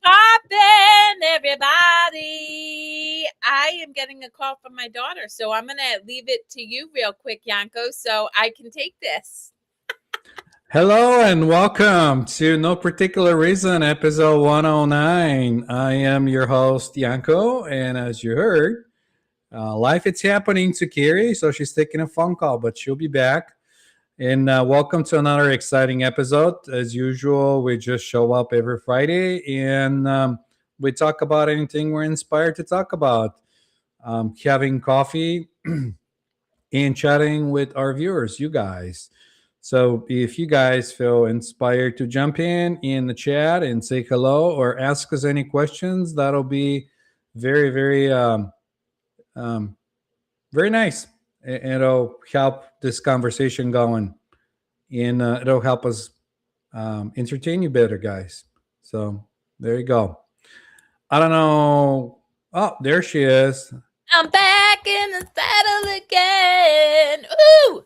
poppin', everybody? I am getting a call from my daughter, so I'm going to leave it to you real quick, Yanko, so I can take this. Hello and welcome to No Particular Reason, episode 109. I am your host, Yanko, and as you heard, life it's happening to Kerri, so she's taking a phone call, but she'll be back. And welcome to another exciting episode. As usual, we just show up every Friday and we talk about anything we're inspired to talk about. Having coffee and chatting with our viewers, you guys. So if you guys feel inspired to jump in the chat and say hello or ask us any questions, that'll be very, very, um, very nice. It'll help this conversation going, and it'll help us entertain you better, guys. So there you go. I don't know. Oh, there she is. I'm back in the saddle again. Ooh!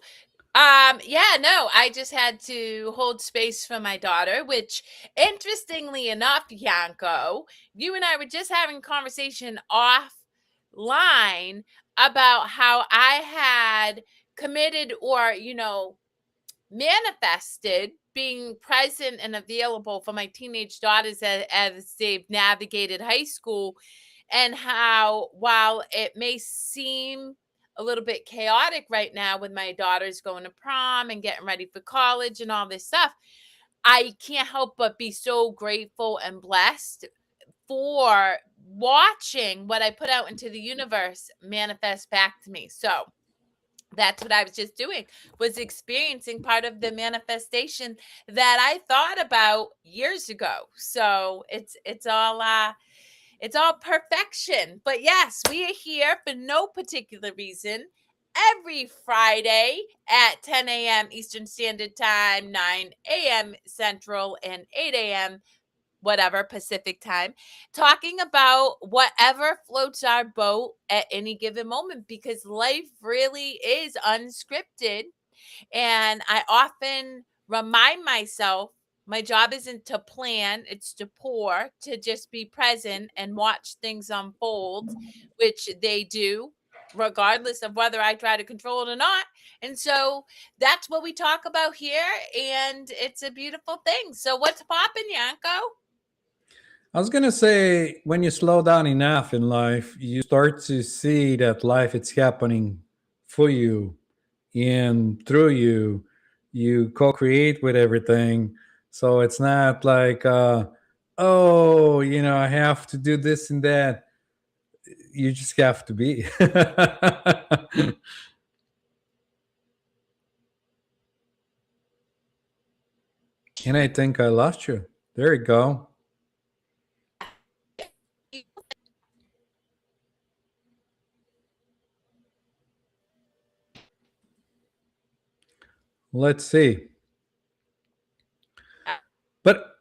I just had to hold space for my daughter, which interestingly enough, Yanko, you and I were just having a conversation offline about how I had committed or, manifested being present and available for my teenage daughters as they've navigated high school, and how while it may seem a little bit chaotic right now with my daughters going to prom and getting ready for college and all this stuff, I can't help but be so grateful and blessed for watching what I put out into the universe manifest back to me. So that's what I was just doing, was experiencing part of the manifestation that I thought about years ago. So it's all perfection. But yes, we are here for no particular reason every Friday at 10 a.m. Eastern Standard Time, 9 a.m. Central, and 8 a.m. whatever Pacific time, talking about whatever floats our boat at any given moment, because life really is unscripted. And I often remind myself my job isn't to plan, it's to pour, to just be present and watch things unfold, which they do, regardless of whether I try to control it or not. And so that's what we talk about here. And it's a beautiful thing. So, what's poppin', Yanko? I was gonna say, when you slow down enough in life, you start to see that life it's happening for you and through you. You co-create with everything, so it's not like, oh, I have to do this and that. You just have to be. And I think I lost you. There you go. Let's see. But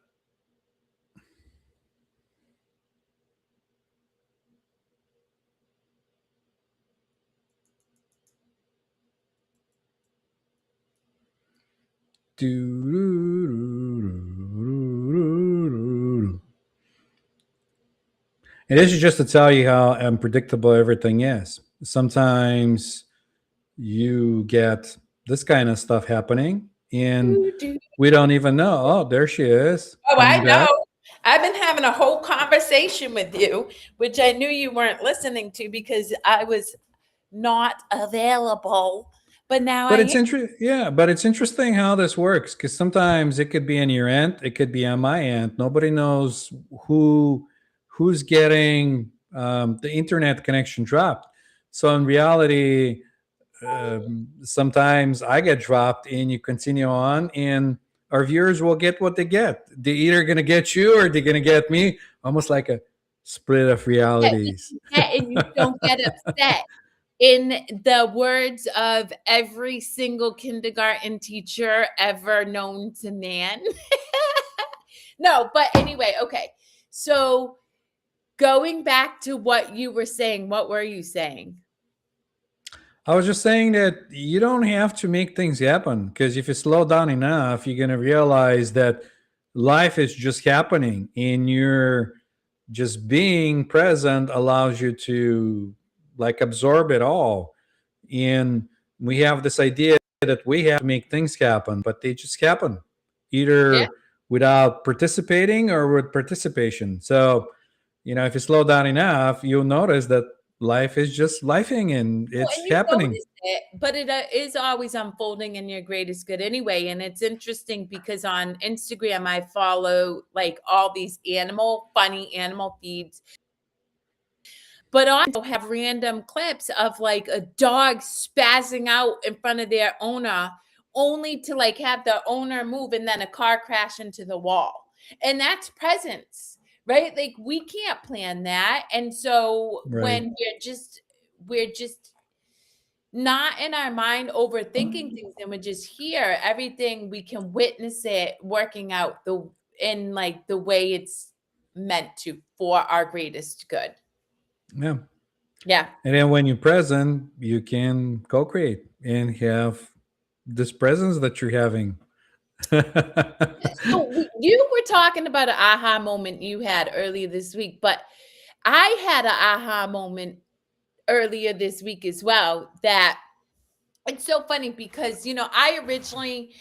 and this is just to tell you how unpredictable everything is. Sometimes you get this kind of stuff happening, and we don't even know. Oh, there she is. Oh, I Coming back. know. I've been having a whole conversation with you, which I knew you weren't listening to because I was not available. But now But I it's am. interesting, yeah. But it's interesting how this works, because sometimes it could be on your end, it could be on my end. Nobody knows who's getting the internet connection dropped. So in reality, sometimes I get dropped, and you continue on, and our viewers will get what they get. They're either gonna get you or they're gonna get me. Almost like a split of realities. And you don't get upset. In the words of every single kindergarten teacher ever known to man. No, but anyway, okay. So going back to what you were saying, what were you saying? I was just saying that you don't have to make things happen, because if you slow down enough, you're going to realize that life is just happening, and just being present allows you to like absorb it all. And we have this idea that we have to make things happen, but they just happen Yeah. either without participating or with participation. So, if you slow down enough, you'll notice that life is just lifing and Well, it's and you happening. notice it, but it is always unfolding in your greatest good anyway. And it's interesting because on Instagram, I follow like all these funny animal feeds, but also have random clips of like a dog spazzing out in front of their owner, only to like have the owner move and then a car crash into the wall. And that's presence, right? Like we can't plan that. And so Right. when we're just not in our mind overthinking things, and we're just here, everything we can witness it working out in like the way it's meant to for our greatest good. Yeah. Yeah. And then when you're present, you can co create and have this presence that you're having. So you were talking about an aha moment you had earlier this week, but I had an aha moment earlier this week as well. That it's so funny because I originally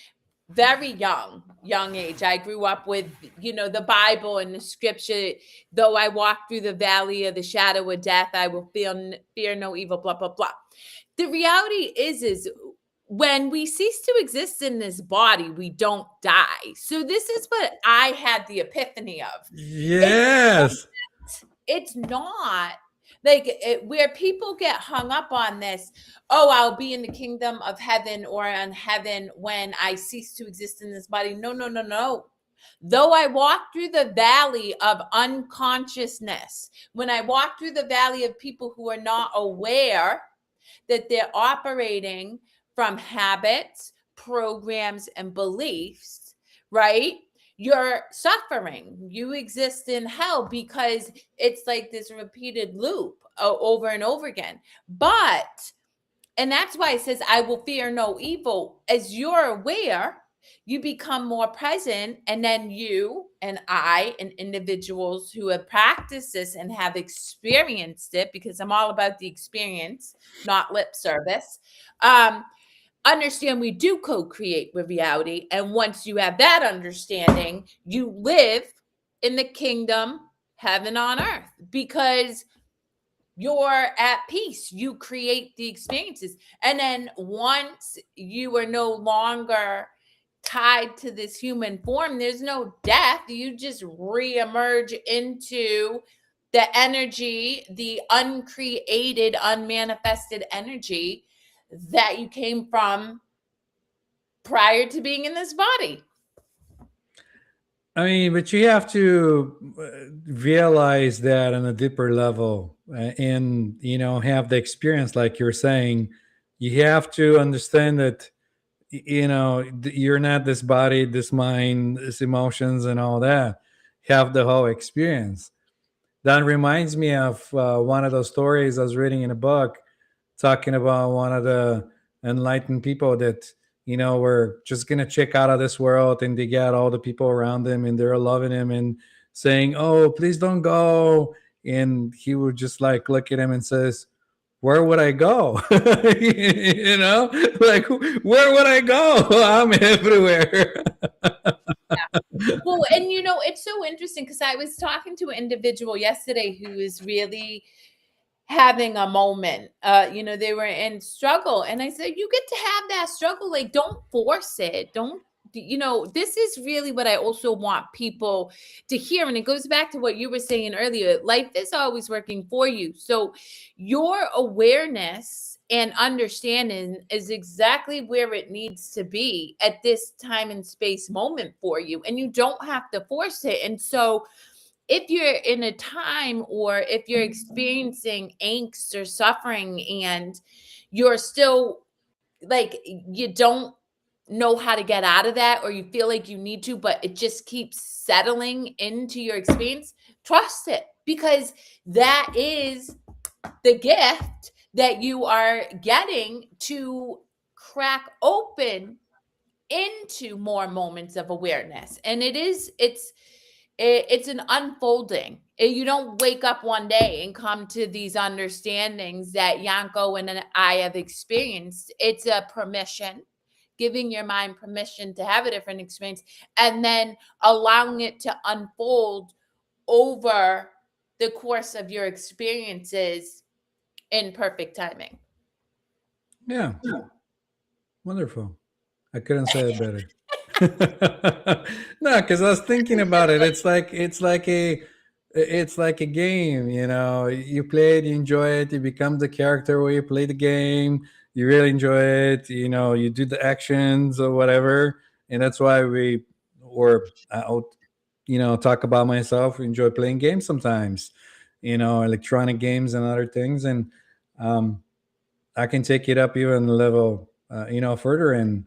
very young age, I grew up with the Bible and the scripture. Though I walk through the valley of the shadow of death, I will fear no evil. Blah blah blah. The reality is when we cease to exist in this body, we don't die. So this is what I had the epiphany of. It's Yes. it's not like where people get hung up on this. Oh, I'll be in the kingdom of heaven or on heaven when I cease to exist in this body. No, no, no, no. Though I walk through the valley of unconsciousness, when I walk through the valley of people who are not aware that they're operating from habits, programs, and beliefs, right? You're suffering. You exist in hell because it's like this repeated loop over and over again. And that's why it says, I will fear no evil. As you're aware, you become more present. And then you and I and individuals who have practiced this and have experienced it, because I'm all about the experience, not lip service, understand we do co-create with reality. And once you have that understanding, you live in the kingdom, heaven on earth, because you're at peace. You create the experiences. And then once you are no longer tied to this human form, there's no death. You just reemerge into the energy, the uncreated, unmanifested energy that you came from prior to being in this body. I mean, but you have to realize that on a deeper level and, have the experience, like you're saying. You have to understand that, you're not this body, this mind, this emotions, and all that. Have the whole experience. That reminds me of one of those stories I was reading in a book talking about one of the enlightened people that were just gonna check out of this world, and they got all the people around him and they're loving him and saying, "Oh, please don't go." And he would just like look at him and says, "Where would I go?" Like, where would I go? I'm everywhere. Well, and it's so interesting because I was talking to an individual yesterday who is really having a moment. They were in struggle, and I said, you get to have that struggle. Like, don't force it. Don't this is really what I also want people to hear. And it goes back to what you were saying earlier. Life is always working for you. So your awareness and understanding is exactly where it needs to be at this time and space moment for you, and you don't have to force it. And so if you're in a time, or if you're experiencing angst or suffering, and you're still like, you don't know how to get out of that, or you feel like you need to, but it just keeps settling into your experience, trust it, because that is the gift that you are getting to crack open into more moments of awareness. And it's it's an unfolding. You don't wake up one day and come to these understandings that Yanko and I have experienced. It's a permission, giving your mind permission to have a different experience, and then allowing it to unfold over the course of your experiences in perfect timing. Yeah, wonderful. I couldn't say it better. No, because I was thinking about it. It's like a game. You know, you play it, you enjoy it, you become the character where you play the game. You really enjoy it. You know, you do the actions or whatever, and that's why I'll, talk about myself. Enjoy playing games sometimes. You know, electronic games and other things, and um, I can take it up even a level, further in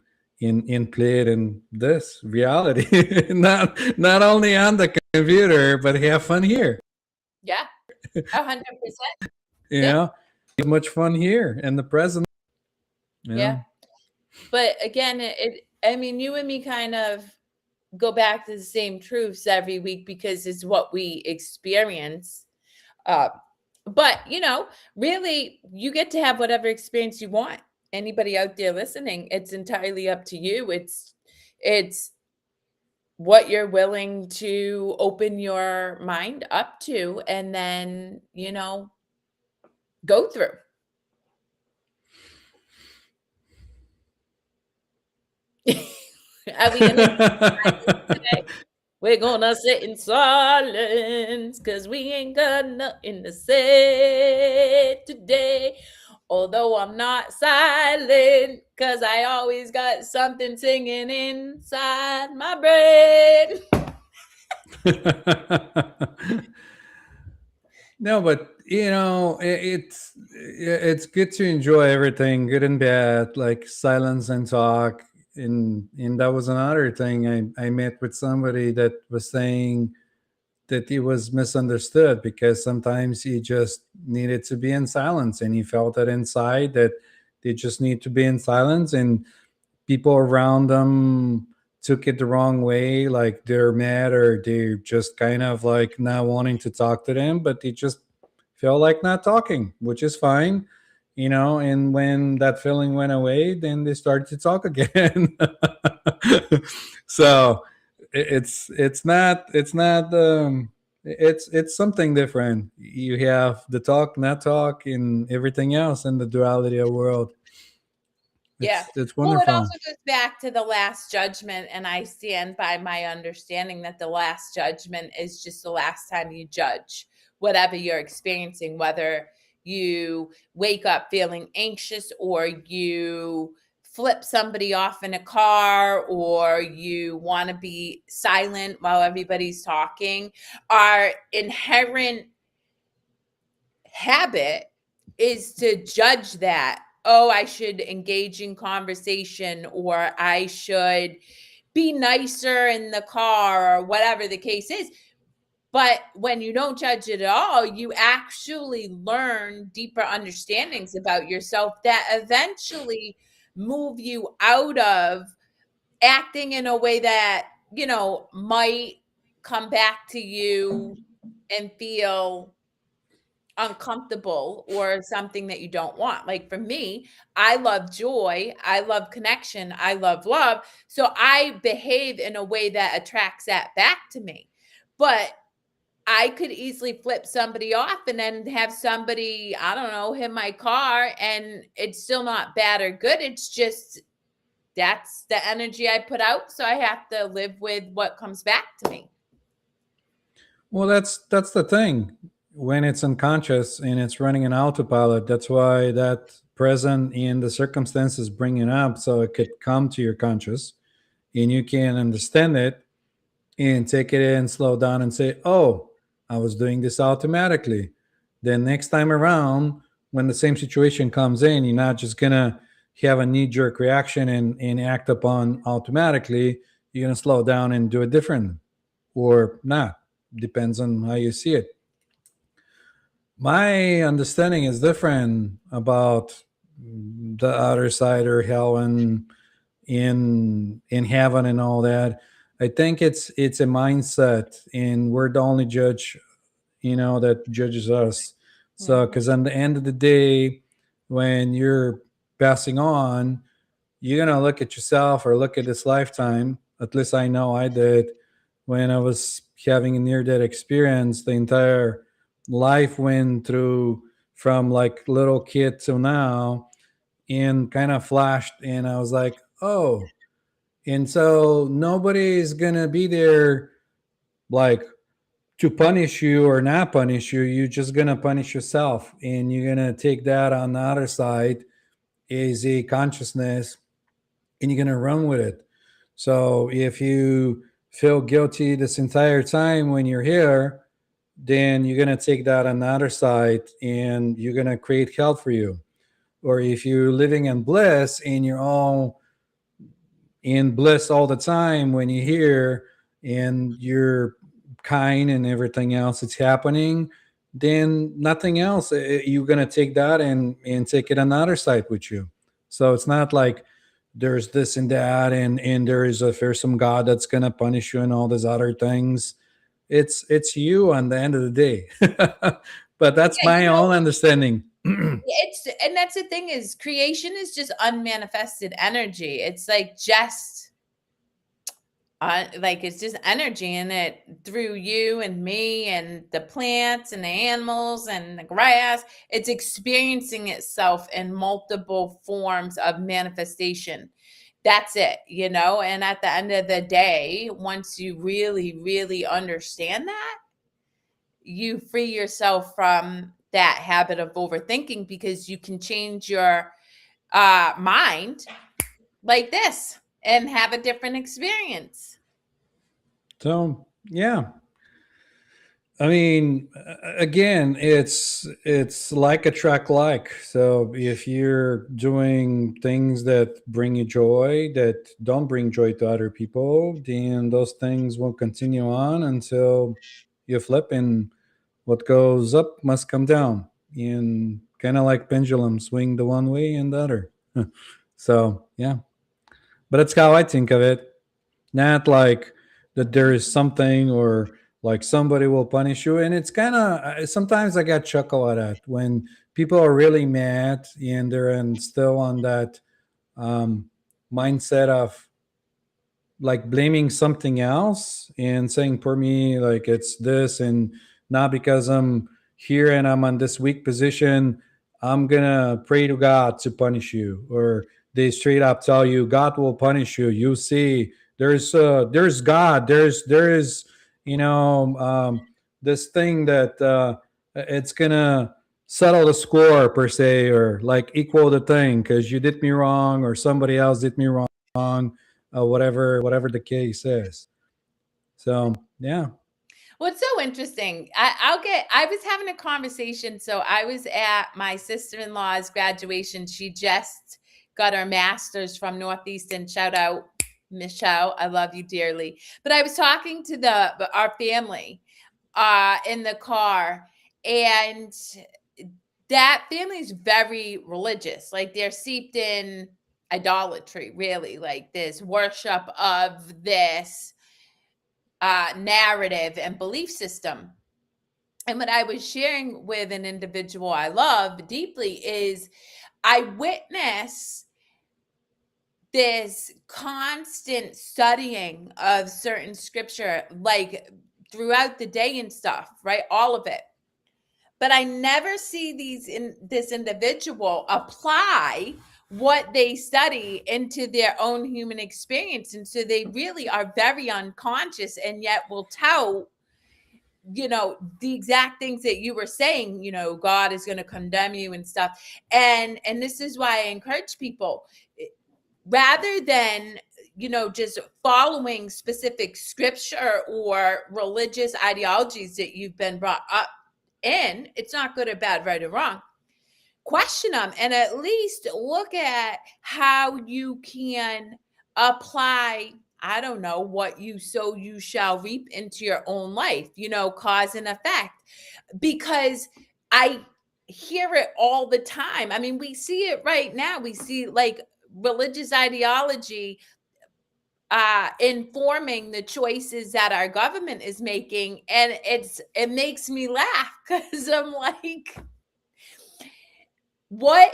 play it in this reality, not only on the computer, but have fun here. Yeah, 100%. You Yeah, know, have much fun here in the present. You yeah. know, But again, I mean, you and me kind of go back to the same truths every week because it's what we experience. Uh, but really, you get to have whatever experience you want. Anybody out there listening, it's entirely up to you. It's what you're willing to open your mind up to, and then go through. Are we gonna today? We're gonna sit in silence because we ain't got nothing to say today. Although I'm not silent because I always got something singing inside my brain. No, but it's good to enjoy everything, good and bad, like silence and talk. And that was another thing. I met with somebody that was saying that he was misunderstood because sometimes he just needed to be in silence, and he felt that inside that they just need to be in silence, and people around them took it the wrong way, like they're mad or they're just kind of like not wanting to talk to them, but they just felt like not talking, which is fine. And when that feeling went away, then they started to talk again. So it's something different. You have the talk, not talk, and everything else in the duality of world. Yeah. It's Well, it wonderful. also goes back to the last judgment, and I stand by my understanding that the last judgment is just the last time you judge whatever you're experiencing, whether you wake up feeling anxious or you flip somebody off in a car or you want to be silent while everybody's talking. Our inherent habit is to judge that. Oh, I should engage in conversation, or I should be nicer in the car, or whatever the case is. But when you don't judge it at all, you actually learn deeper understandings about yourself that eventually move you out of acting in a way that, might come back to you and feel uncomfortable or something that you don't want. Like for me, I love joy, I love connection, I love love. So I behave in a way that attracts that back to me. But I could easily flip somebody off and then have somebody, I don't know, hit my car, and it's still not bad or good. It's just that's the energy I put out. So I have to live with what comes back to me. Well, that's the thing. When it's unconscious and it's running an autopilot, that's why that present in the circumstances bring it up so it could come to your conscious, and you can understand it and take it in, slow down, and say, "Oh, I was doing this automatically." Then next time around, when the same situation comes in, you're not just gonna have a knee jerk reaction and act upon automatically. You're gonna slow down and do it different, or not. Depends on how you see it. My understanding is different about the other side or hell and in heaven and all that. I think it's a mindset, and we're the only judge, that judges us. So, Mhm. because on the end of the day, when you're passing on, you're gonna look at yourself or look at this lifetime. At least I know I did when I was having a near death experience. The entire life went through from like little kid to now, and kind of flashed, and I was like, oh, and so nobody's gonna be there like to punish you or not punish you. You're just gonna punish yourself, and you're gonna take that on the other side is a consciousness, and you're gonna run with it. So if you feel guilty this entire time when you're here, then you're gonna take that on the other side, and you're gonna create hell for you. Or if you're living in bliss and you're all in bliss all the time when you're here and you're kind and everything else that's happening, then nothing else. You're gonna take that and take it another side with you. So it's not like there's this and that, and there's some God that's gonna punish you and all these other things. It's you on the end of the day. But that's Yeah, my own understanding. it's and that's the thing is creation is just unmanifested energy. It's like just like it's just energy in it through you and me and the plants and the animals and the grass. It's experiencing itself in multiple forms of manifestation. That's it, and at the end of the day, once you really, really understand that, you free yourself from that habit of overthinking because you can change your mind like this and have a different experience. So yeah, I mean, again, it's like attract like. So if you're doing things that bring you joy, that don't bring joy to other people, then those things will continue on until you flip, and what goes up must come down. And kind of like pendulum, swing the one way and the other. So yeah, but that's how I think of it. Not like that there is something or like somebody will punish you. And it's kind of sometimes I got chuckle at it when people are really mad and they're still on that um, mindset of like blaming something else and saying for me like it's this, and not because I'm here and I'm on this weak position, I'm gonna pray to God to punish you. Or they straight up tell you God will punish you. You see, there's God, there is you know this thing that it's gonna settle the score per se, or like equal the thing because you did me wrong or somebody else did me wrong, whatever the case is. So yeah. What's so interesting, I was having a conversation. So I was at my sister-in-law's graduation. She just got her master's from Northeastern. Shout out, Michelle. I love you dearly. But I was talking to our family in the car, and that family is very religious. Like they're steeped in idolatry, really, like this worship of this narrative and belief system. And what I was sharing with an individual I love deeply is I witness this constant studying of certain scripture, like throughout the day and stuff, right? All of it. But I never see this individual apply what they study into their own human experience. And so they really are very unconscious and yet will tell the exact things that you were saying, God is going to condemn you and stuff. And this is why I encourage people, rather than just following specific scripture or religious ideologies that you've been brought up in. It's not good or bad, right or wrong. Question them and at least look at how you can apply, I don't know, what you sow you shall reap into your own life, cause and effect. Because I hear it all the time. I mean, we see it right now. We see like religious ideology informing the choices that our government is making, and it makes me laugh because I'm like, what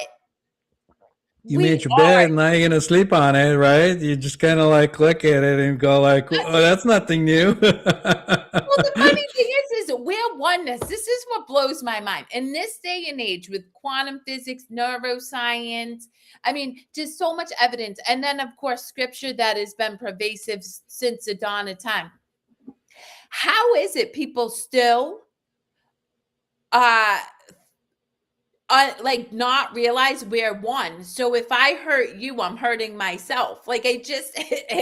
You we made your are. bed, and now you're gonna sleep on it, right? You just kind of like look at it and go like, "Oh, that's nothing new." Well, the funny thing is we're oneness. This is what blows my mind. In this day and age with quantum physics, neuroscience, I mean, just so much evidence. And then, of course, scripture that has been pervasive since the dawn of time. How is it people still uh like not realize we're one? So if I hurt you, I'm hurting myself. Like I just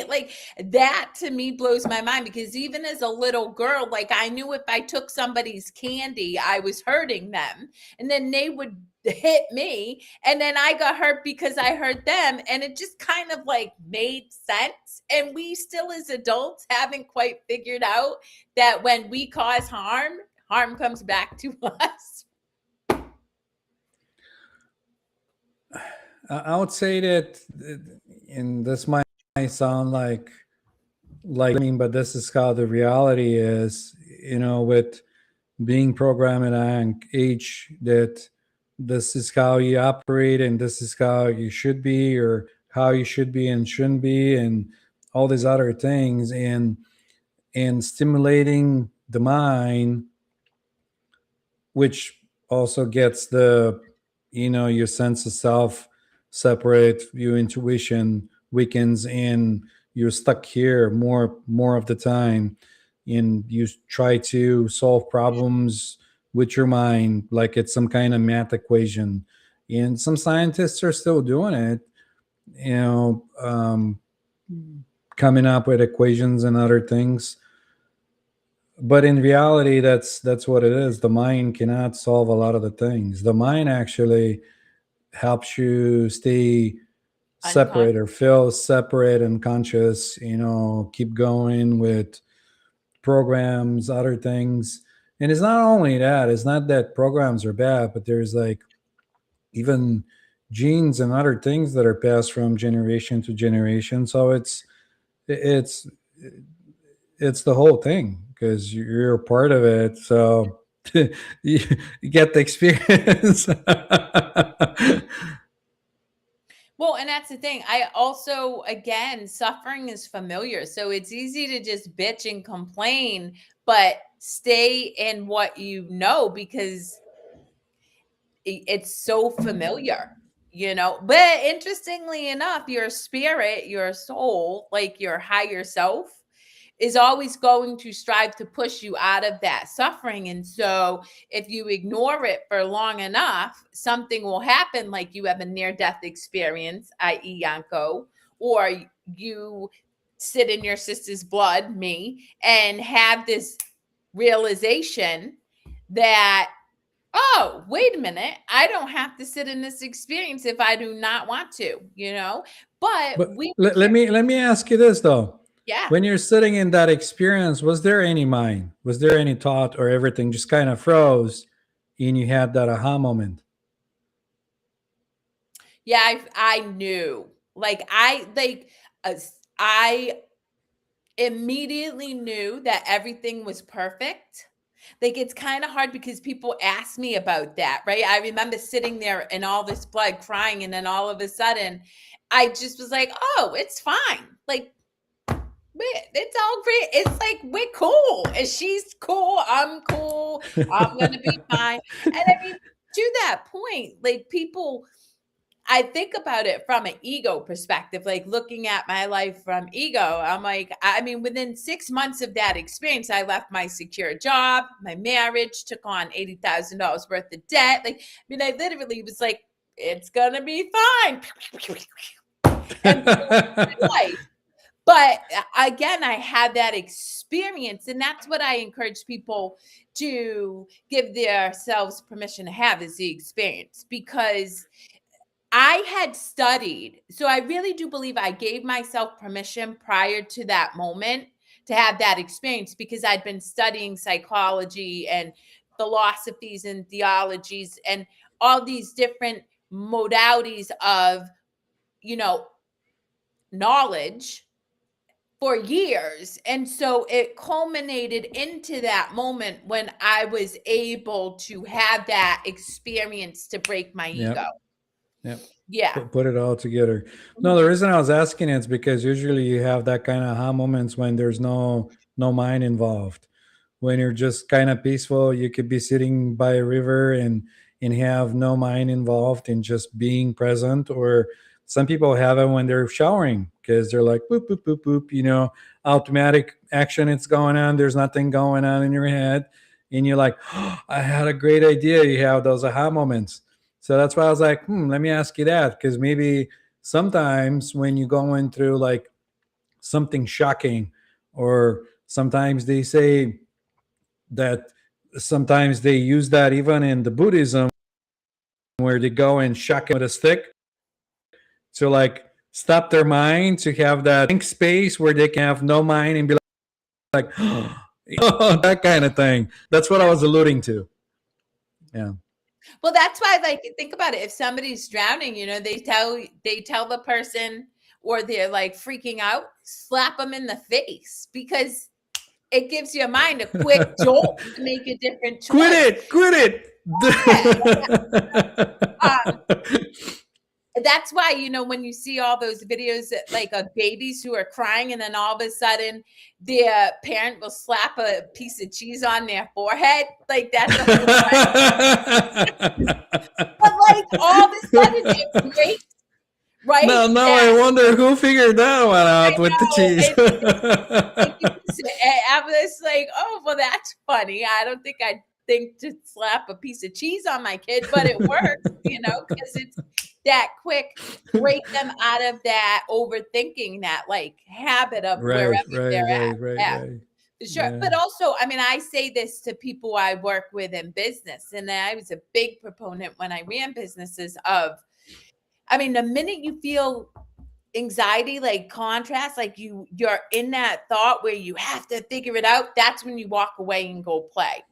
like that to me blows my mind, because even as a little girl, like I knew if I took somebody's candy, I was hurting them, and then they would hit me, and then I got hurt because I hurt them, and it just kind of like made sense. And we still as adults haven't quite figured out that when we cause harm, harm comes back to us. I would say that, and this might sound like I mean, but this is how the reality is. With being programmed at a young age, that this is how you operate, and this is how you should be, or how you should be and shouldn't be, and all these other things, and stimulating the mind, which also gets your sense of self separate, your intuition weakens, and you're stuck here more of the time, and you try to solve problems with your mind like it's some kind of math equation, and some scientists are still doing it, you know um, coming up with equations and other things. But in reality, that's what it is. The mind cannot solve a lot of the things. The mind actually helps you stay Unconscious. separate, or feel separate and conscious, keep going with programs, other things. And it's not only that, it's not that programs are bad, but there's like even genes and other things that are passed from generation to generation. So it's it's the whole thing, because you're a part of it. So you get the experience. Well, and that's the thing. I also, again, suffering is familiar. So it's easy to just bitch and complain, but stay in what you know, because it's so familiar, you know. But interestingly enough, your spirit, your soul, like your higher self, is always going to strive to push you out of that suffering. And so if you ignore it for long enough, something will happen, like you have a near death experience, i.e., Yanko, or you sit in your sister's blood, me, and have this realization that, oh, wait a minute, I don't have to sit in this experience if I do not want to, you know? But But we let me ask you this though. yeah. When you're sitting in that experience, was there any mind? Was there any thought, or everything just kind of froze and you had that aha moment? Yeah, I knew. Uh, I immediately knew that everything was perfect. Like, it's kinda hard because people ask me about that, right? I remember sitting there in all this blood crying, and then all of a sudden, I just was like, "Oh, it's fine." Like, it's all great. It's like we're cool. And she's cool. I'm cool. I'm gonna be fine. And I mean, to that point, like people, I think about it from an ego perspective, like looking at my life from ego. I'm like, I mean, within 6 months of that experience, I left my secure job, my marriage, took on $80,000 worth of debt. Like, I mean, I literally was like, it's gonna be fine. And life. But again, I had that experience, and that's what I encourage people to give themselves permission to have, is the experience, because I had studied. So I really do believe I gave myself permission prior to that moment to have that experience, because I'd been studying psychology and philosophies and theologies and all these different modalities of, you know, knowledge, for years. And so it culminated into that moment when I was able to have that experience to break my ego. Yep. Yep. Yeah. Put it all together. No, the Mhm. reason I was asking is because usually you have that kind of aha moments when there's no mind involved. When you're just kind of peaceful, you could be sitting by a river and have no mind involved in just being present. Or some people have it when they're showering because they're like boop boop boop boop, automatic action. It's going on. There's nothing going on in your head, and you're like, oh, I had a great idea. You have those aha moments. So that's why I was like, let me ask you that, because maybe sometimes when you're going through like something shocking, or sometimes they say that sometimes they use that even in the Buddhism, where they go and shock with a stick to like stop their mind, to have that blank space where they can have no mind and be like, that kind of thing. That's what I was alluding to. Yeah. Well, that's why, like, think about it. If somebody's drowning, they tell the person, or they're like freaking out, slap them in the face, because it gives your mind a quick jolt to make a different Quit choice. it! Quit Um, it! that's why, when you see all those videos that, like, of babies who are crying, and then all of a sudden their parent will slap a piece of cheese on their forehead, like, that's a whole but, like, all of a sudden it breaks, right? Now I That wonder who figured that one I out with the know, cheese. I was like, oh, well, that's funny. I don't think I'd think to slap a piece of cheese on my kid, but it works, because it's that quick, break them out of that overthinking, that like habit of wherever Right, right, they're at. right, right, Yeah, right. for sure. Yeah. But also, I mean, I say this to people I work with in business, and I was a big proponent when I ran businesses of, I mean, the minute you feel anxiety, like contrast, like you're in that thought where you have to figure it out, that's when you walk away and go play.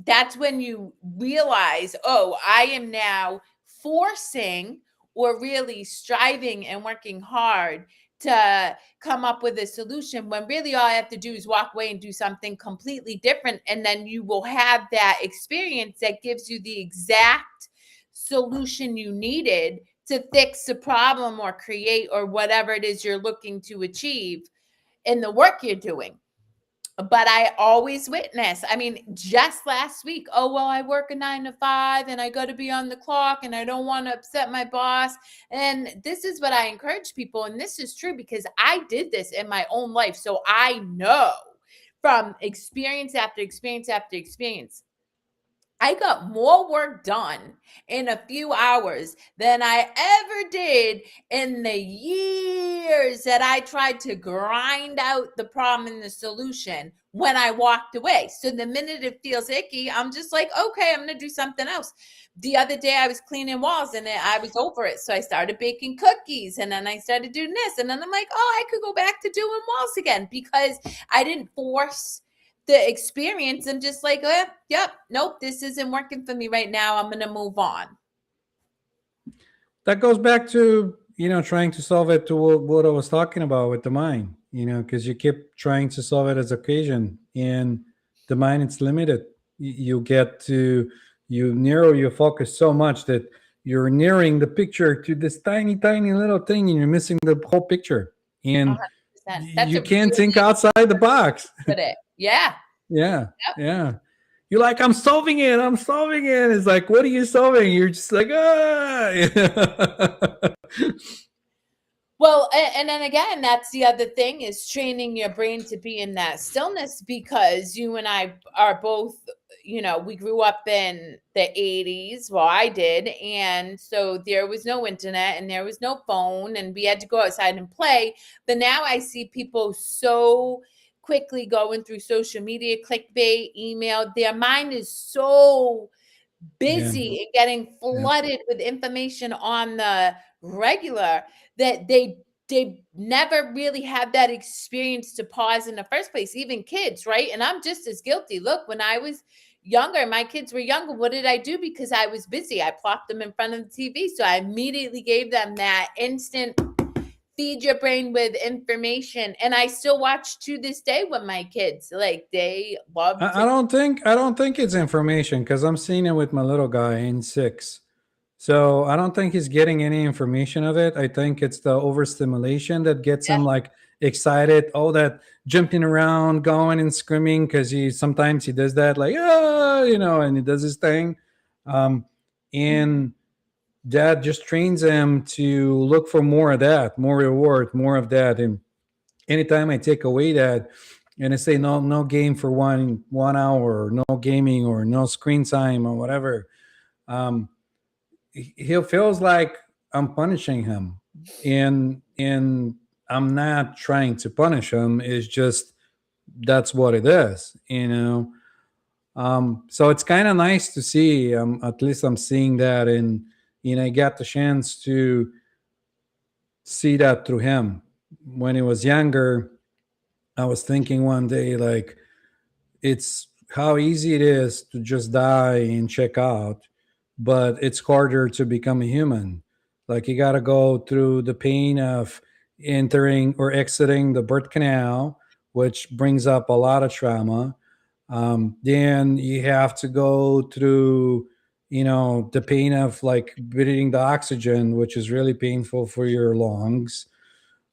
That's when you realize, oh, I am now forcing, or really striving and working hard to come up with a solution, when really all I have to do is walk away and do something completely different. And then you will have that experience that gives you the exact solution you needed to fix the problem, or create, or whatever it is you're looking to achieve in the work you're doing. But I always witness, I mean, just last week, oh, well, I work a 9 to 5 and I got to be on the clock and I don't want to upset my boss. And this is what I encourage people. And this is true because I did this in my own life. So I know from experience after experience after experience, I got more work done in a few hours than I ever did in the years that I tried to grind out the problem and the solution when I walked away. So the minute it feels icky, I'm just like, okay, I'm going to do something else. The other day I was cleaning walls and I was over it. So I started baking cookies, and then I started doing this. And then I'm like, oh, I could go back to doing walls again, because I didn't force the experience. And just like, yep, nope, this isn't working for me right now. I'm going to move on. That goes back to, trying to solve it to what I was talking about with the mind, because you keep trying to solve it as occasion, and the mind, it's limited. You get to, you narrow your focus so much that you're narrowing the picture to this tiny, tiny little thing, and you're missing the whole picture. And 100%. That's you a can't really think outside the box. good it. Yeah. Yeah. Yep. Yeah. You're like, I'm solving it. I'm solving it. It's like, what are you solving? You're just like, ah. Well, and then again, that's the other thing, is training your brain to be in that stillness, because you and I are both, we grew up in the 80s. Well, I did. And so there was no internet and there was no phone, and we had to go outside and play. But now I see people so quickly going through social media, clickbait, email. Their mind is so Yeah. busy and getting Yeah. flooded with information on the regular, that they never really had that experience to pause in the first place. Even kids, right? And I'm just as guilty. Look, when I was younger, my kids were younger, what did I do? Because I was busy, I plopped them in front of the TV. So I immediately gave them that instant feed your brain with information. And I still watch to this day with my kids. Like they love to. I don't think it's information because I'm seeing it with my little guy in 6. So I don't think he's getting any information of it. I think it's the overstimulation that gets him like excited. All that jumping around, going and screaming because he sometimes he does that like and he does his thing, and that just trains him to look for more of that, more reward, more of that. And anytime I take away that and I say no game for 1 hour, or no gaming or no screen time or whatever, um, he feels like I'm punishing him, and I'm not trying to punish him. It's just that's what it is. So it's kind of nice to see. At least I'm seeing that, and I got the chance to see that through him. When he was younger, I was thinking one day like it's how easy it is to just die and check out, but it's harder to become a human. Like you got to go through the pain of entering or exiting the birth canal, which brings up a lot of trauma. Then you have to go through, the pain of like breathing the oxygen, which is really painful for your lungs.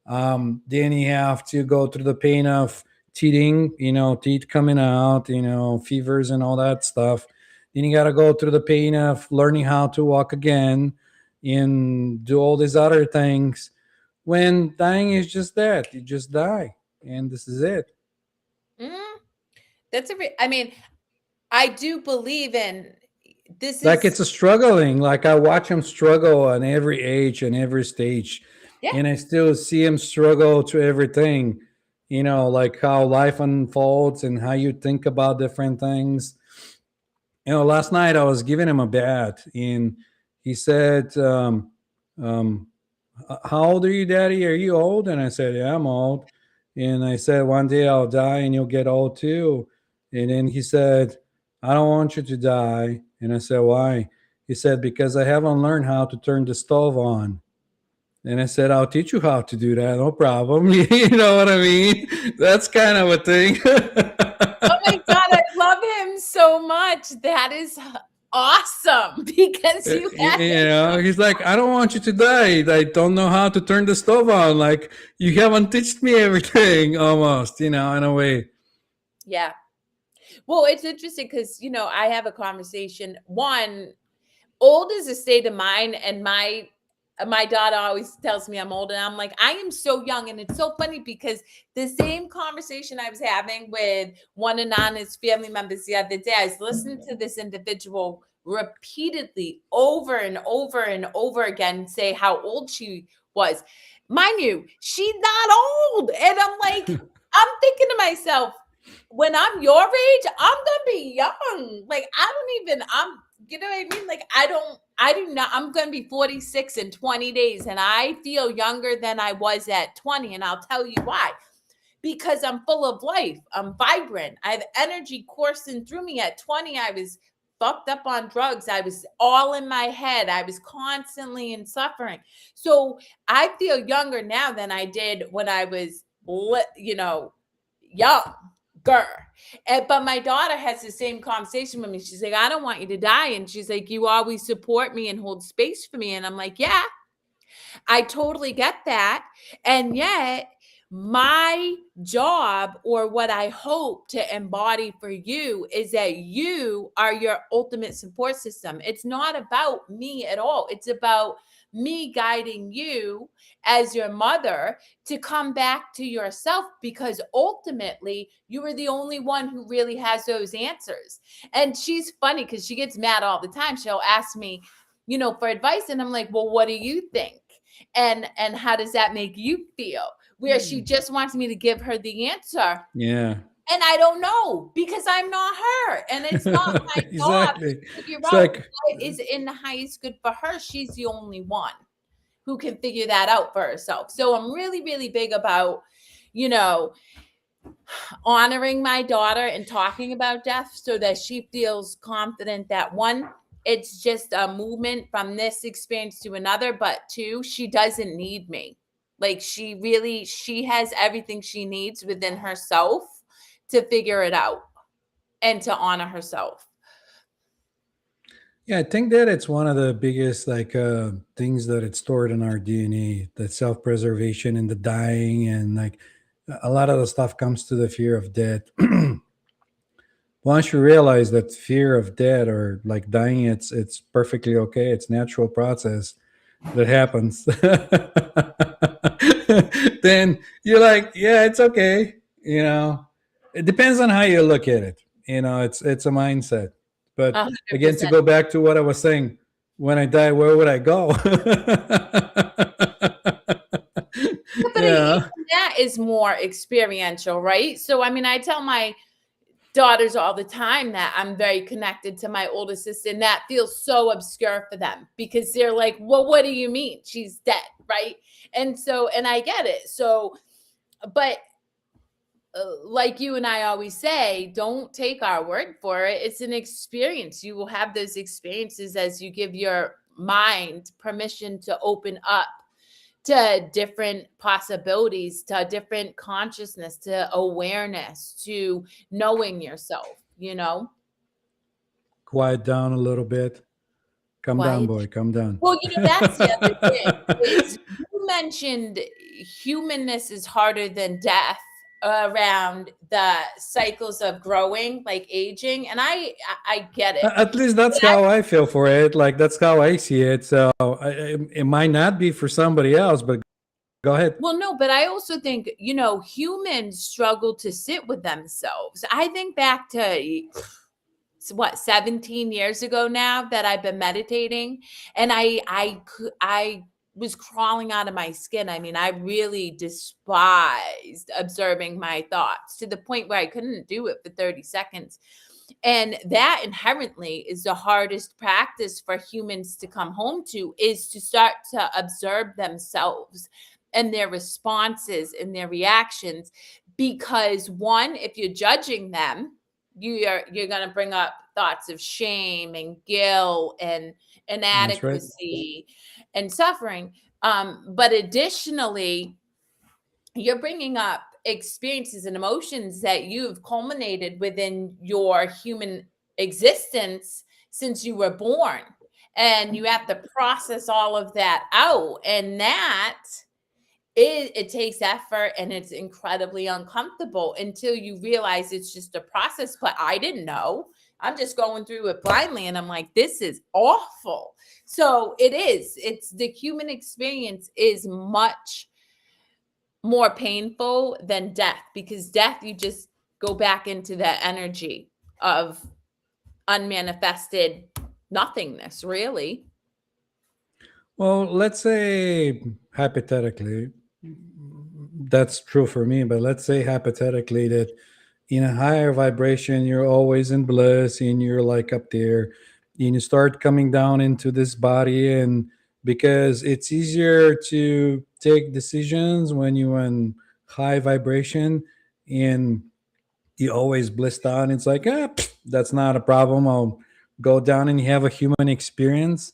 Then you have to go through the pain of teething, teeth coming out, fevers and all that stuff. Then you got to go through the pain of learning how to walk again and do all these other things. When dying is just that, you just die, and this is it. Mm, that's I mean, I do believe in this Like is it's a struggling. Like I watch him struggle on every age and every stage, yeah. and I still see him struggle to everything. Like how life unfolds and how you think about different things. Last night I was giving him a bath, and he said, um, "How old are you, Daddy? Are you old?" And I said, "Yeah, I'm old." And I said, "One day I'll die, and you'll get old too." And then he said, "I don't want you to die." And I said, "Why?" He said, "Because I haven't learned how to turn the stove on." And I said, "I'll teach you how to do that, no problem." You know what I mean? That's kind of a thing. Oh my god, I love him so much. That is awesome because you had it. He's like, "I don't want you to die. I don't know how to turn the stove on. Like, you haven't teached me everything almost, in a way." Yeah. Well, it's interesting because I have a conversation. One, old is a state of mind, and my daughter always tells me I'm old, and I'm like, I am so young. And it's so funny because the same conversation I was having with one of Nana's family members the other day, I was listening to this individual repeatedly over and over and over again say how old she was. Mind you, she's not old. And I'm like, I'm thinking to myself, when I'm your age, I'm gonna be young. Like I don't even, you know what I mean? Like I do not, I'm gonna be 46 in 20 days, and I feel younger than I was at 20. And I'll tell you why. Because I'm full of life. I'm vibrant. I have energy coursing through me. At 20, I was fucked up on drugs. I was all in my head. I was constantly in suffering. So I feel younger now than I did when I was, young. But my daughter has the same conversation with me. She's like, I don't want you to die. And she's like, you always support me and hold space for me. And I'm like, yeah, I totally get that. And yet, my job, or what I hope to embody for you, is that you are your ultimate support system. It's not about me at all. It's about me guiding you as your mother to come back to yourself, because ultimately you are the only one who really has those answers. And she's funny because she gets mad all the time. She'll ask me, for advice, and I'm like, well, what do you think? And how does that make you feel? Where she just wants me to give her the answer, Yeah. and I don't know because I'm not her, and it's not my job to Exactly. figure It's out like, what is in the highest good for her. She's the only one who can figure that out for herself. So I'm really, really big about, you know, honoring my daughter and talking about death so that she feels confident that, one, it's just a movement from this experience to another, but two, she doesn't need me. Like she has everything she needs within herself to figure it out and to honor herself. Yeah, I think that it's one of the biggest like things that it's stored in our DNA, the self-preservation and the dying, and like a lot of the stuff comes to the fear of death. Once you realize that fear of death or like dying, it's perfectly okay. It's natural process that happens. Then you're like, yeah, it's okay. You know, it depends on how you look at it. You know, it's a mindset. A But hundred again, to percent. go back to what I was saying, when I die, where would I go? Yeah, but Yeah. even that is more experiential, right? So, I mean, I tell my daughters all the time that I'm very connected to my older sister, and that feels so obscure for them because they're like, well, what do you mean? She's dead, right? And so, and I get it. So, but like you and I always say, don't take our word for it. It's an experience. You will have those experiences as you give your mind permission to open up to different possibilities, to different consciousness, to awareness, to knowing yourself, you know? Quiet down a little bit. Come down, Quiet. boy. Come down. Well, that's the other thing is you mentioned humanness is harder than death around the cycles of growing, like aging, and I get it. At least that's But I how I feel for it. Like that's how I see it. So it might not be for somebody else, but go ahead. Well, no, but I also think, humans struggle to sit with themselves. I think back to what 17 years ago now that I've been meditating, and I was crawling out of my skin. I mean, I really despised observing my thoughts to the point where I couldn't do it for 30 seconds. And that inherently is the hardest practice for humans to come home to, is to start to observe themselves and their responses and their reactions. Because one, if you're judging them, you're going to bring up thoughts of shame and guilt and That's right. inadequacy and suffering. But additionally, you're bringing up experiences and emotions that you've culminated within your human existence since you were born. And you have to process all of that out. And that it takes effort, and it's incredibly uncomfortable until you realize it's just a process. But I didn't know. I'm just going through it blindly, and I'm like, this is awful. So it is. It's the human experience is much more painful than death, because death, you just go back into that energy of unmanifested nothingness, really. Well, let's say hypothetically, that's true for me, but let's say hypothetically that in a higher vibration, you're always in bliss and you're like up there, and you start coming down into this body, and because it's easier to take decisions when you're in high vibration and you always bliss out, it's like, that's not a problem. I'll go down, and you have a human experience,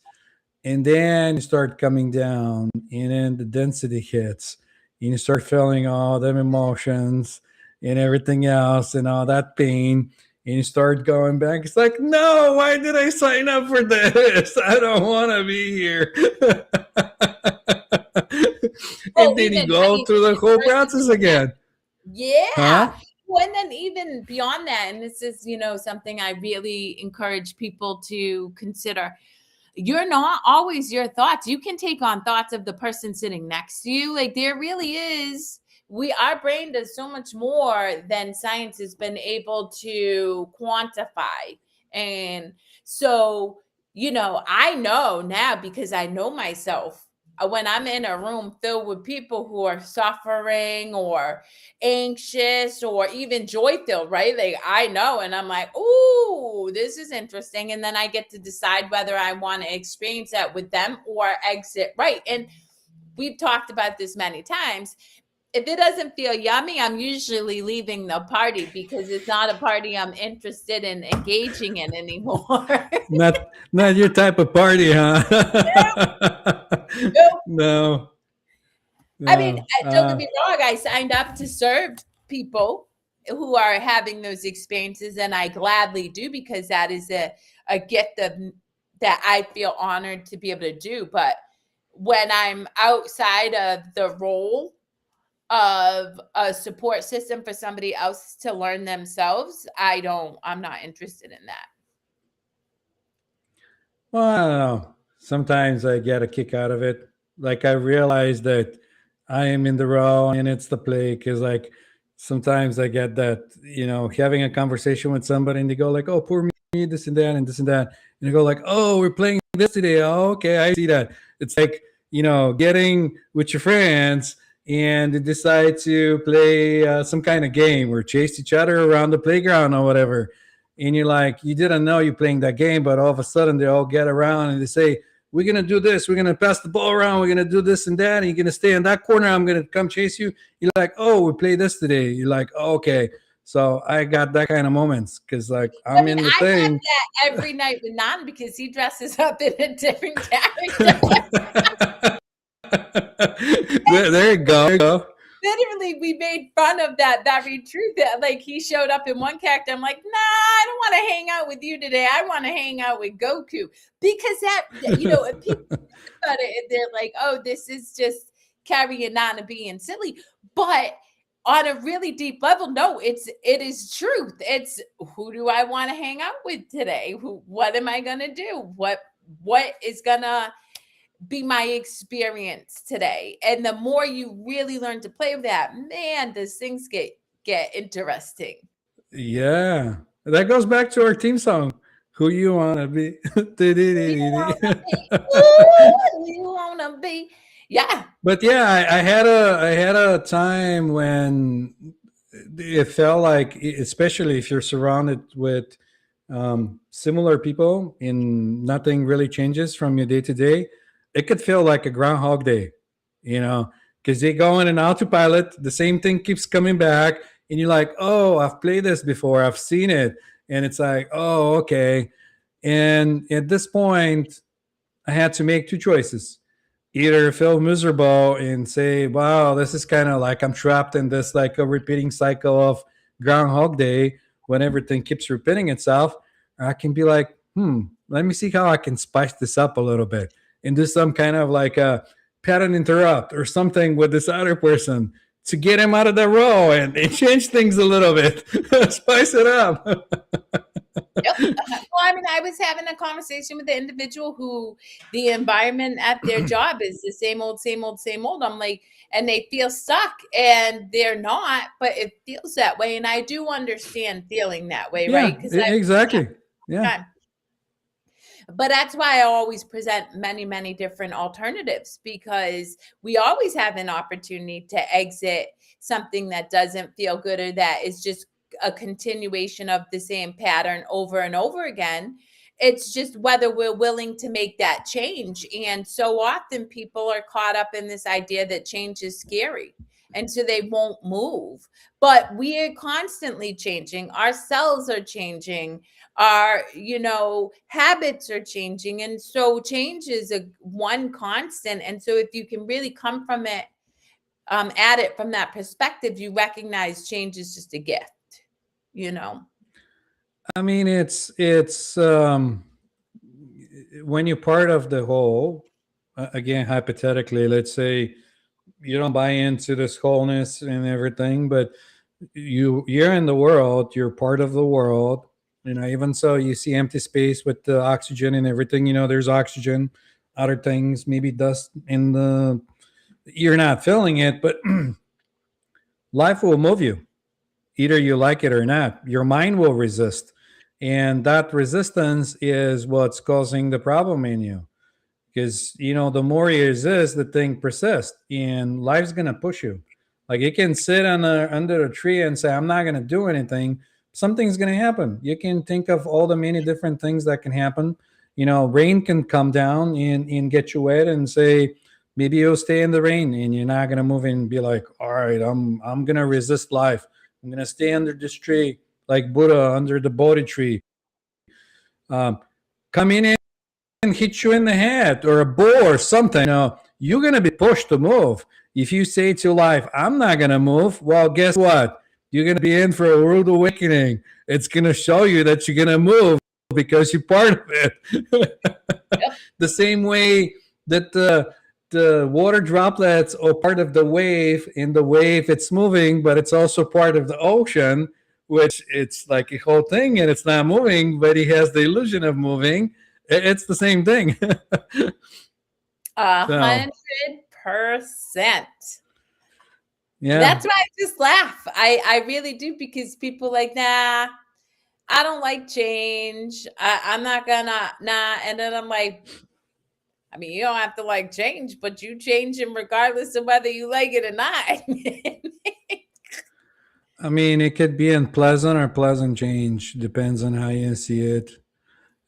and then you start coming down, and then the density hits, and you start feeling all them emotions and everything else and all that pain, and you start going back. It's like, no, why did I sign up for this? I don't want to be here. Well, And then you even go through the whole process again. yeah. Huh? Well, and then even beyond that, and this is, something I really encourage people to consider. You're not always your thoughts. You can take on thoughts of the person sitting next to you. Like, there really is. Our brain does so much more than science has been able to quantify. And so, I know now, because I know myself. When I'm in a room filled with people who are suffering or anxious or even joy filled, right? Like, I know, and I'm like, ooh, this is interesting. And then I get to decide whether I want to experience that with them or exit, right? And we've talked about this many times. If it doesn't feel yummy, I'm usually leaving the party, because it's not a party I'm interested in engaging in anymore. Not your type of party, huh? Nope. No. I mean, Yeah. don't get me wrong, I signed up to serve people who are having those experiences, and I gladly do because that is a gift of that I feel honored to be able to do. But when I'm outside of the role of a support system for somebody else to learn themselves, I'm not interested in that. Well, I don't know. Sometimes I get a kick out of it. Like I realize that I am in the role and it's the play because like sometimes I get that, having a conversation with somebody and they go like, oh, poor me, this and that and this and that. And they go like, oh, we're playing this today. Oh, okay, I see that. It's like, getting with your friends and they decide to play some kind of game or chase each other around the playground or whatever, and you're like, you didn't know you're playing that game, but all of a sudden they all get around and they say, we're gonna do this, we're gonna pass the ball around, we're gonna do this and that, and you're gonna stay in that corner, I'm gonna come chase you. You're like, oh, we play this today. You're like, oh, okay. So I got that kind of moments because like I I'm mean, in the I have thing. that every night with Nana because he dresses up in a different character. There you go. There you go. Literally, we made fun of that very truth. That like he showed up in one character. I'm like, nah, I don't want to hang out with you today. I want to hang out with Goku because if people think about it, they're like, oh, this is just Kerri and Nana being silly. But on a really deep level, no, it is truth. It's who do I want to hang out with today? What am I gonna do? What is gonna be my experience today? And the more you really learn to play with that, man, does things get interesting. Yeah. That goes back to our team song. Who you wanna be? Who you wanna be? Ooh, who you wanna be? Yeah. But yeah, I had a time when it felt like, especially if you're surrounded with similar people and nothing really changes from your day to day, it could feel like a Groundhog Day, you know, because they go in an autopilot, the same thing keeps coming back, and you're like, oh, I've played this before, I've seen it, and it's like, oh, okay. And at this point, I had to make two choices: either feel miserable and say, wow, this is kind of like I'm trapped in this like a repeating cycle of Groundhog Day when everything keeps repeating itself. Or I can be like, let me see how I can spice this up a little bit and do some kind of like a pattern interrupt or something with this other person to get him out of the role and change things a little bit, spice it up. Yep. Well, I mean, I was having a conversation with the individual who the environment at their job is the same old, same old, same old. I'm like, and they feel stuck and they're not, but it feels that way. And I do understand feeling that way, right? Yeah, Because I've exactly. Yeah. time. But that's why I always present many, many different alternatives because we always have an opportunity to exit something that doesn't feel good or that is just a continuation of the same pattern over and over again. It's just whether we're willing to make that change. And so often people are caught up in this idea that change is scary. And so they won't move. But we are constantly changing. Our cells are changing, our habits are changing, and so change is a one constant. And so if you can really come from it, at it from that perspective, you recognize change is just a gift you know I mean, it's when you're part of the whole. Again, hypothetically, let's say you don't buy into this wholeness and everything, but you're in the world. You're part of the world. Even so, you see empty space with the oxygen and everything. There's oxygen, other things, maybe dust in the. You're not feeling it, but life will move you either you like it or not. Your mind will resist. And that resistance is what's causing the problem in you. Because, the more you resist, the thing persists and life's going to push you. Like you can sit under a tree and say, I'm not going to do anything. Something's going to happen. You can think of all the many different things that can happen. Rain can come down and get you wet and say, maybe you'll stay in the rain and you're not going to move in and be like, all right, I'm going to resist life. I'm going to stay under this tree like Buddha under the Bodhi tree. Come in and hit you in the head or a bull or something. you're going to be pushed to move. If you say to life, I'm not going to move, well, guess what? You're going to be in for a rude awakening. It's going to show you that you're going to move because you're part of it. Yep. The same way that the water droplets are part of the wave. In the wave, it's moving, but it's also part of the ocean, which it's like a whole thing and it's not moving, but he has the illusion of moving. It's the same thing. So 100%. yeah, That's why I just laugh. I really do, because people like, nah, I don't like change. I'm not gonna, nah. And then I'm like, I mean, you don't have to like change, but you change him regardless of whether you like it or not. I mean, it could be unpleasant or pleasant change, depends on how you see it.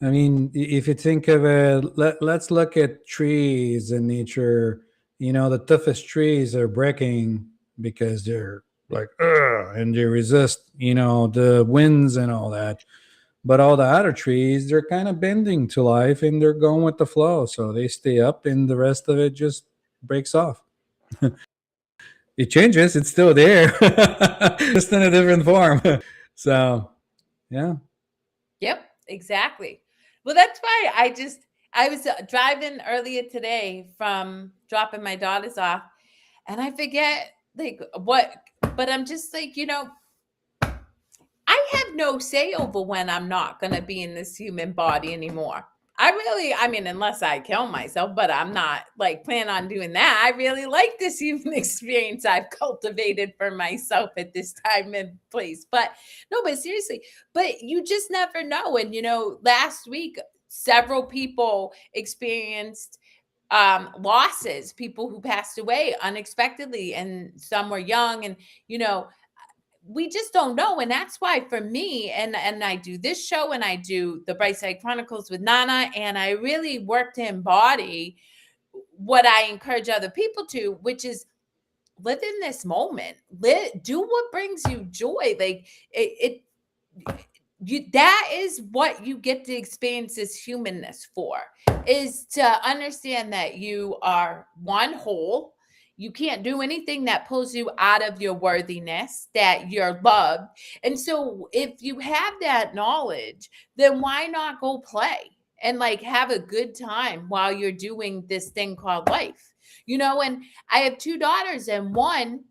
I mean, if you think of it, let's look at trees in nature. You know, the toughest trees are breaking because they're like, ugh, and they resist, the winds and all that. But all the other trees, they're kind of bending to life and they're going with the flow. So they stay up and the rest of it just breaks off. It changes, it's still there, just in a different form. So, yeah. Yep, exactly. Well, that's why I was driving earlier today from dropping my daughters off, and I forget like what, but I'm just like, I have no say over when I'm not going to be in this human body anymore. I mean, unless I kill myself, but I'm not like plan on doing that. I really like this human experience I've cultivated for myself at this time and place. But no, but seriously, but you just never know. And, last week, several people experienced losses, people who passed away unexpectedly, and some were young. And, you know, we just don't know. And that's why for me, and I do this show and I do the Bright Side Chronicles with Nana, and I really work to embody what I encourage other people to, which is live in this moment. Do what brings you joy. Like that is what you get to experience this humanness for, is to understand that you are one whole. You can't do anything that pulls you out of your worthiness, that you're loved. And so if you have that knowledge, then why not go play and like have a good time while you're doing this thing called life? And I have two daughters, and one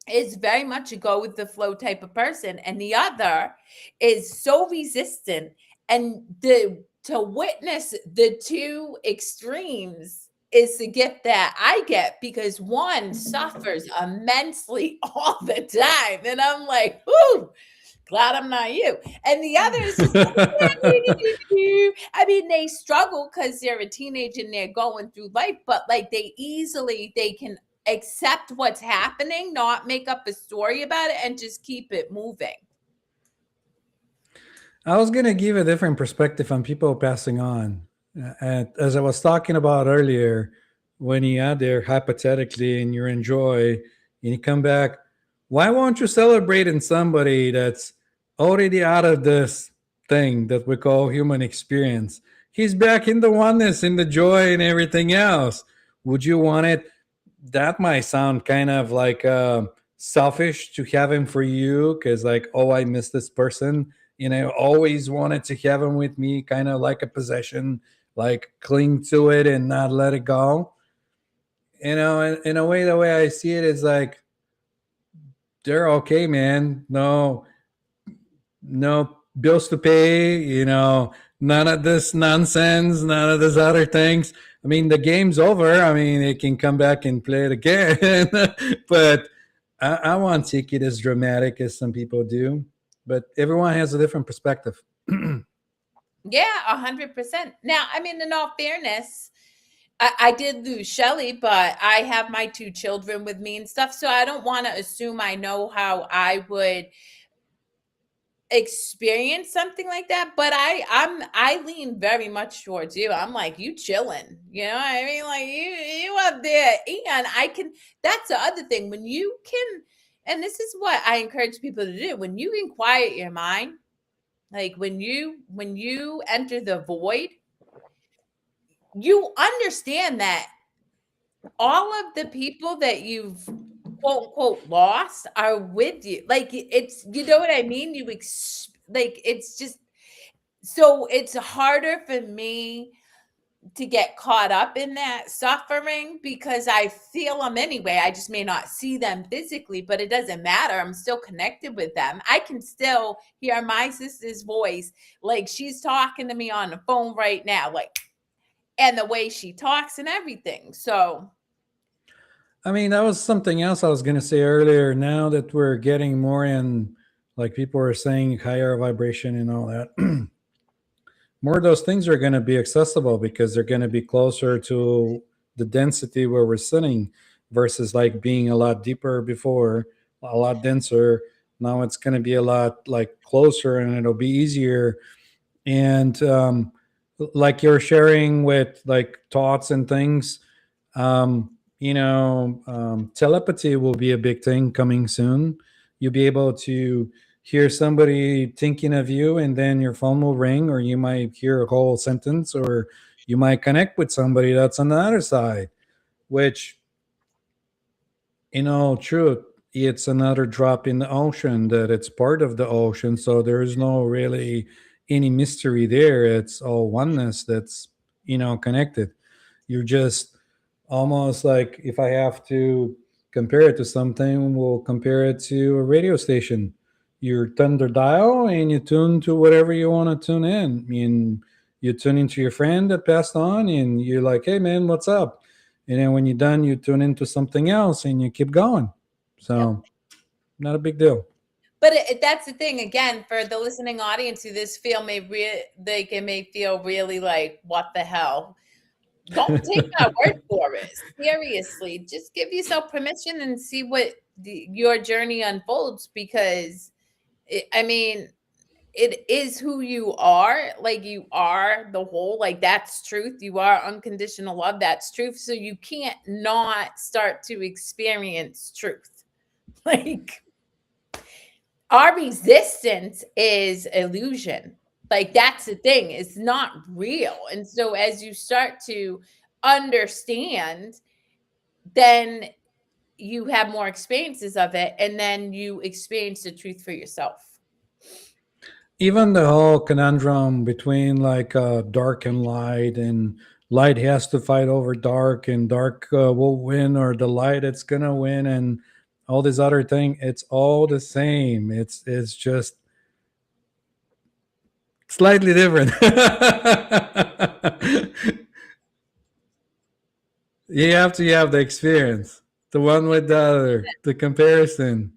is very much a go with the flow type of person, and the other is so resistant. And the to witness the two extremes is the gift that I get, because one suffers immensely all the time, and I'm like, "Ooh, glad I'm not you." And the other is just like, I mean, they struggle because they're a teenager and they're going through life, but like they can accept what's happening, not make up a story about it, and just keep it moving. I was going to give a different perspective on people passing on. And as I was talking about earlier, when you are there hypothetically and you enjoy and you come back, why won't you celebrate in somebody that's already out of this thing that we call human experience? He's back in the oneness, in the joy, and everything else. Would you want it? That might sound kind of like selfish to have him for you because, like, oh, I miss this person. Always wanted to have him with me, kind of like a possession, like cling to it and not let it go. In a way, the way I see it is like they're okay, man. No bills to pay, none of this nonsense, none of these other things. I mean, the game's over. I mean, they can come back and play it again. But I won't take it as dramatic as some people do. But everyone has a different perspective. Yeah, 100%. Now, I mean, in all fairness, I did lose Shelly, but I have my two children with me and stuff. So I don't want to assume I know how I would experience something like that. But I lean very much towards you. I'm like, you chilling. You know what I mean? Like you up there. And I can, that's the other thing. When you can, and this is what I encourage people to do, when you can quiet your mind, like when you enter the void, you understand that all of the people that you've quote unquote lost are with you. Like it's, you know what I mean? Like it's just, so it's harder for me to get caught up in that suffering because I feel them anyway. I just may not see them physically, but it doesn't matter. I'm still connected with them. I can still hear my sister's voice, like she's talking to me on the phone right now, like, and the way she talks and everything. So, I mean, that was something else I was going to say earlier. Now that we're getting more in, like people are saying, higher vibration and all that, more of those things are going to be accessible because they're going to be closer to the density where we're sitting versus like being a lot deeper before, a lot denser. Now it's going to be a lot like closer and it'll be easier. And like you're sharing with like thoughts and things, telepathy will be a big thing coming soon. You'll be able to hear somebody thinking of you, and then your phone will ring, or you might hear a whole sentence, or you might connect with somebody that's on the other side, which, truth, it's another drop in the ocean, that it's part of the ocean. So there is no really any mystery there. It's all oneness that's, connected. You're just almost like, if I have to compare it to something, we'll compare it to a radio station. You turn the dial and you tune to whatever you want to tune in. And you tune into your friend that passed on, and you're like, hey, man, what's up? And then when you're done, you tune into something else and you keep going. yep. So, not a big deal. But that's the thing. Again, for the listening audience, who this feel may feel really like, what the hell? Don't take my word for it. Seriously, just give yourself permission and see what your journey unfolds, because I mean, it is who you are. Like, you are the whole, like, that's truth. You are unconditional love. That's truth. So you can't not start to experience truth. Like, our resistance is illusion. Like, that's the thing, it's not real. And so as you start to understand, then you have more experiences of it, and then you experience the truth for yourself. Even the whole conundrum between like dark and light, and light has to fight over dark, and dark will win, or the light it's gonna win, and all this other thing, it's all the same. It's just slightly different. You have to have the experience, the one with the other, the comparison.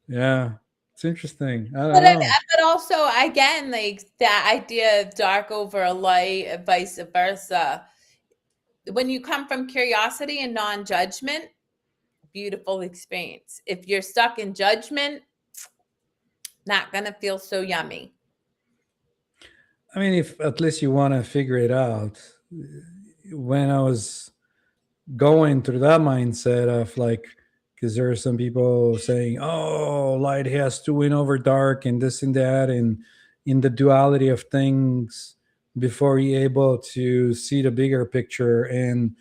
Yeah, it's interesting. I don't But know. but also, again, like that idea of dark over a light, and vice versa. When you come from curiosity and non-judgment, beautiful experience. If you're stuck in judgment, not gonna feel so yummy. I mean, if at least you want to figure it out. When I was going through that mindset of like, because there are some people saying, oh, light has to win over dark and this and that, and in the duality of things, before you're able to see the bigger picture and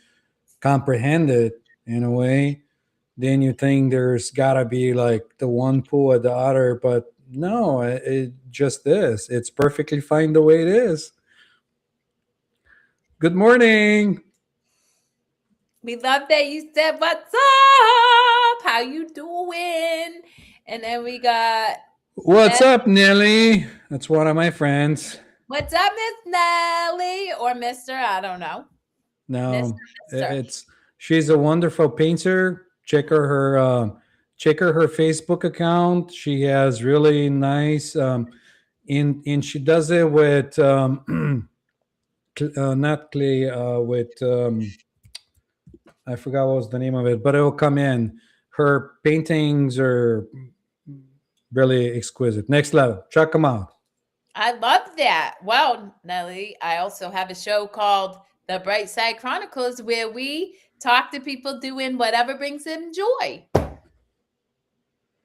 comprehend it in a way, then you think there's gotta be like the one pool or the other, but no, it just is. It's perfectly fine the way it is. Good morning. We love that you said, "What's up? How you doing?" And then we got, What's up, Nelly? That's one of my friends. "What's up, Miss Nelly?" Or Mister, I don't know. Mister, No, Mister. it's she's a wonderful painter. Check her Facebook account. She has really nice in she does it with not clay, with I forgot what was the name of it, but it will come in. Her paintings are really exquisite. Next level. Check them out. I love that. Well, Nelly, I also have a show called The Bright Side Chronicles, where we talk to people doing whatever brings them joy.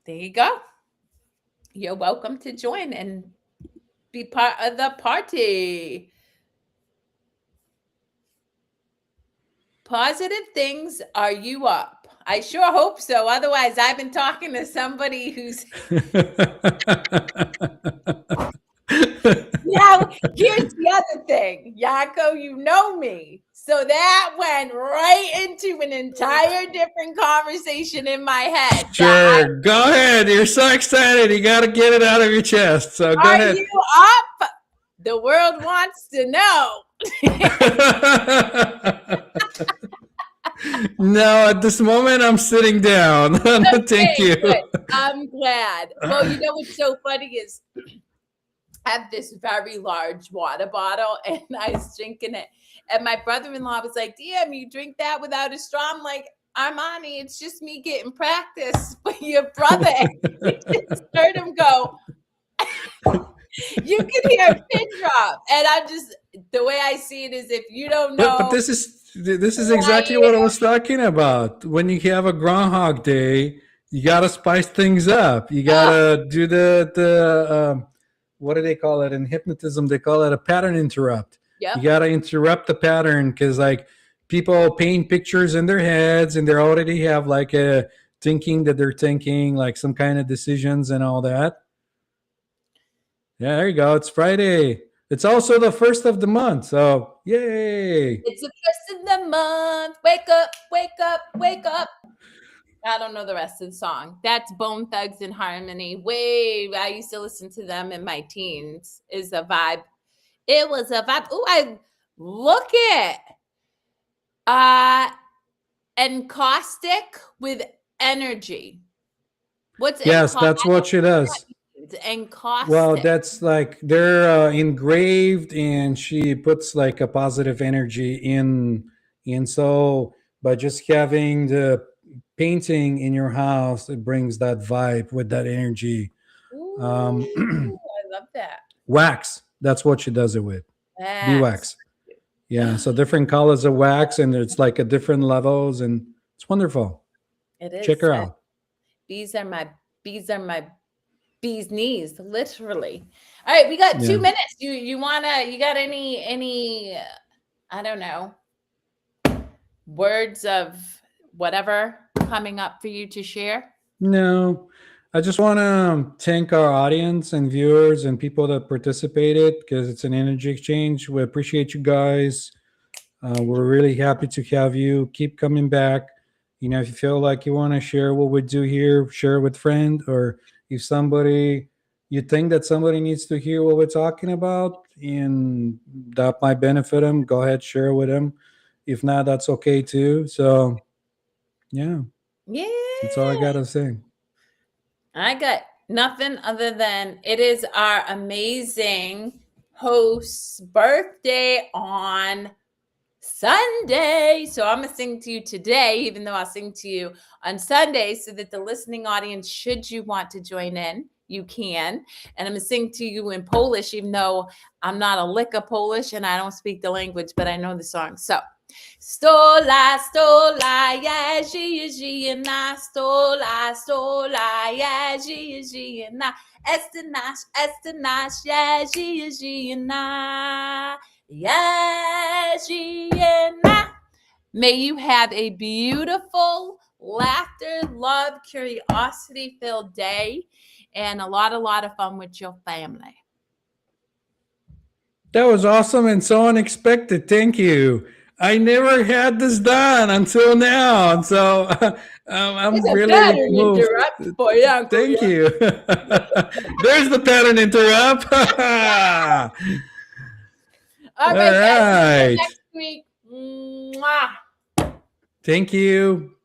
There you go. You're welcome to join and be part of the party. Positive things, are you up? I sure hope so. Otherwise, I've been talking to somebody who's now. Here's the other thing, Yanko, you know me. So that went right into an entire different conversation in my head. Sure. Go ahead. You're so excited. You got to get it out of your chest. So go Are ahead. you up? The world wants to know. No, at this moment, I'm sitting down. Thank you. Good. I'm glad. Well, you know what's so funny is I have this very large water bottle and I was drinking it. And my brother-in-law was like, damn, you drink that without a straw? I'm like, Armani, it's just me getting practice for your brother. And you just heard him go. You can hear a pin drop. And I'm just, the way I see it is, if you don't know. But this is exactly what I was talking about. When you have a Groundhog Day, you got to spice things up. You got to do the what do they call it in hypnotism? They call it a pattern interrupt. Yep. You got to interrupt the pattern because like people paint pictures in their heads and they already have like a thinking that they're thinking like some kind of decisions and all that. Yeah, there you go. It's Friday. It's also the first of the month. So yay. It's the first of the month. Wake up, wake up, wake up. I don't know the rest of the song. That's Bone Thugs and Harmony. I used to listen to them in my teens. Is a vibe. It was a vibe. Oh, I look at encaustic with energy. What's yes, that's what she does. Encaustic. Well, that's like they're engraved, and she puts like a positive energy in, and so by just having the painting in your house, it brings that vibe with that energy. Ooh, I love that. Wax. That's what she does it with. Beeswax. Yeah. So different colors of wax, and it's like at different levels, and it's wonderful. It is. Check her out. Bees are my bees knees, literally. All right, we got 2 minutes. You got any I don't know, words of whatever coming up for you to share? No, I just want to thank our audience and viewers and people that participated because it's an energy exchange. We appreciate you guys. We're really happy to have you. Keep coming back. You know, if you feel like you want to share what we do here, share it with a friend, or if you think that somebody needs to hear what we're talking about and that might benefit them, go ahead, share it with them. If not, that's okay too. So, yeah. Yeah. That's all I got to say. I got nothing other than it is our amazing host's birthday on Sunday. So I'm going to sing to you today, even though I'll sing to you on Sunday, so that the listening audience, should you want to join in, you can. And I'm going to sing to you in Polish, even though I'm not a lick of Polish and I don't speak the language, but I know the song. So, stola, ja, żyje, stola, ja, żyje, Este nasz, ja, żyje, ja, żyje. May you have a beautiful, laughter, love, curiosity-filled day and a lot of fun with your family. That was awesome and so unexpected. Thank you. I never had this done until now, so I'm really moved. Thank you. There's the pattern interrupt. All right. Next week. Mwah. Thank you.